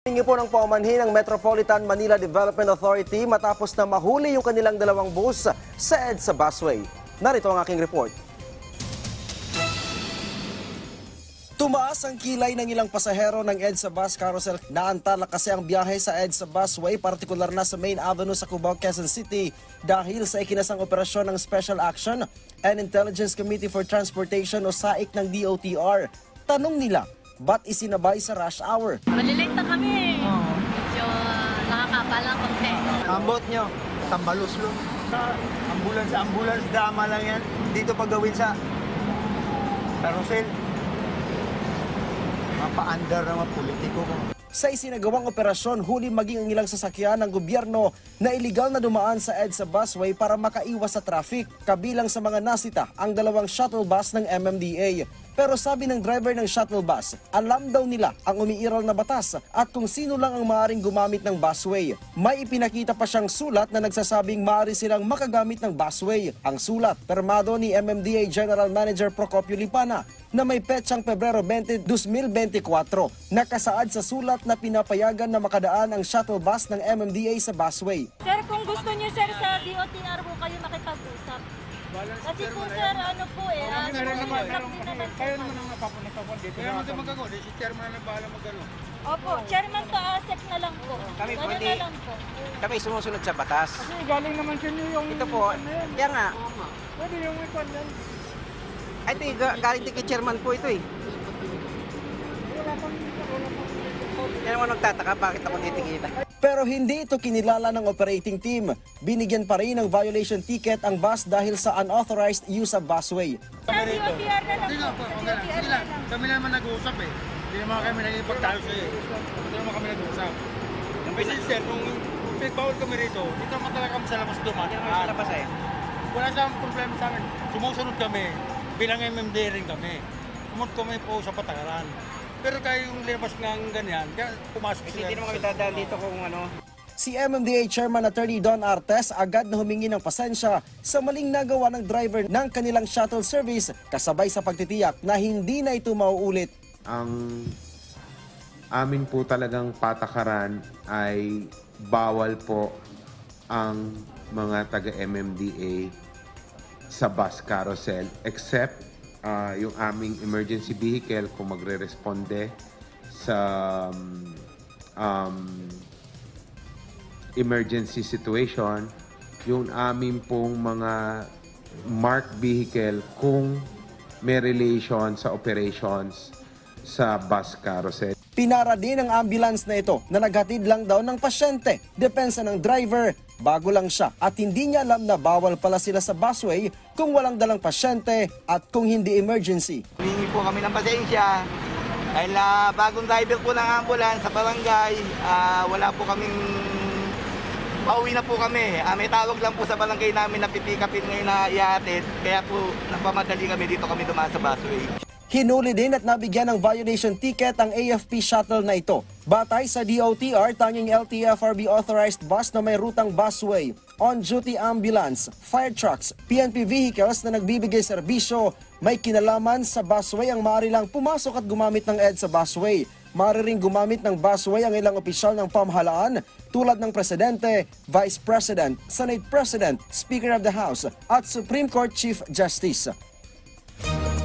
Hingi po ng paumanhin ng Metropolitan Manila Development Authority matapos na mahuli yung kanilang dalawang bus sa EDSA busway. Narito ang aking report. Tumaas ang kilay ng ilang pasahero ng EDSA bus carousel. Naantala kasi ang biyahe sa EDSA busway, partikular na sa Main Avenue sa Cubao, Quezon City dahil sa ikinasang operasyon ng Special Action and Intelligence Committee for Transportation o SAIC ng DOTR. Tanong nila, ba't isinabay sa rush hour? Malilate na kami. Medyo nakakabalang konti. Ambot nyo, tambaluslo. Ambulance, dama lang yan. Dito pagawin sa carousel. Mapa-under ng mga politiko ko. Sa isinagawang operasyon, huli maging ang ilang sasakyan ng gobyerno na iligal na dumaan sa EDSA busway para makaiwas sa traffic. Kabilang sa mga nasita ang dalawang shuttle bus ng MMDA. Pero sabi ng driver ng shuttle bus, alam daw nila ang umiiral na batas at kung sino lang ang maaaring gumamit ng busway. May ipinakita pa siyang sulat na nagsasabing maaari silang makagamit ng busway. Ang sulat, permado ni MMDA General Manager Procopio Lipana na may petsang Pebrero 20, 2024. Nakasaad sa sulat na pinapayagan na makadaan ang shuttle bus ng MMDA sa busway. Sir, kung gusto niyo sir sa DOTR po kayo makipag-usap. Kasi po sir, ano po Kayo naman ang napapunod dito. Kaya naman magagawa, si chairman na bahala magano. Opo, chairman to ASEC na lang po. Kami Ganun pwede. na lang po. Kami sumusunod sa batas. Kasi galing naman sa inyo yung... Ito po, kaya nga, Pwede yung ikon yan. ay ito, galing din kay chairman po ito eh. Kaya naman nagtataka, bakit ako titigita? Pero hindi ito kinilala ng operating team. Binigyan pa rin ng violation ticket ang bus dahil sa unauthorized use of busway. Sa DOTR na lang Sige po. po, okay lang. Sige lang. Kami naman nag-uusap eh. Hindi naman kami nagipagtalo sa'yo eh. Hindi naman kami nag-uusap. Kasi sir, nung bawal kami rito, dito naman talaga kami sa labas duman. Hindi naman sa labas eh. Wala siyang problema sa amin. Sumusunod kami. Bilang MMD rin kami. Sumunod kami po sa patakaran. Pero kayo yung linabas ng ganyan, kaya pumasok Kasi sila. hindi naman kami dadaan dito kung ano. Si MMDA Chairman Attorney Don Artes agad na humingi ng pasensya sa maling nagawa ng driver ng kanilang shuttle service kasabay sa pagtitiyak na hindi na ito mauulit. Ang amin po talagang patakaran ay bawal po ang mga taga-MMDA sa bus carousel except yung aming emergency vehicle kung magre-responde sa emergency situation, yung aming pong mga marked vehicle kung may relation sa operations sa bus carousel. Pinara din ang ambulance na ito na naghatid lang daw ng pasyente. Depensa ng driver, bago lang siya at hindi niya alam na bawal pala sila sa busway kung walang dalang pasyente at kung hindi emergency. Humingi po kami ng pasensya. Dahil bagong driver po ng ambulance sa barangay, wala po kaming... Pauwi na po kami. May tawag lang po sa barangay namin na pipikapin ngayon na ihatid. Kaya po napamadali kami dito kami dumaan sa busway. Hinuli din at nabigyan ng violation ticket ang AFP shuttle na ito. Batay sa DOTR, tanging LTFRB authorized bus na may rutang busway, on-duty ambulance, fire trucks, PNP vehicles na nagbibigay serbisyo, may kinalaman sa busway ang maaari lang pumasok at gumamit ng EDSA busway. Maaari ring gumamit ng busway ang ilang opisyal ng pamahalaan tulad ng Presidente, Vice President, Senate President, Speaker of the House at Supreme Court Chief Justice.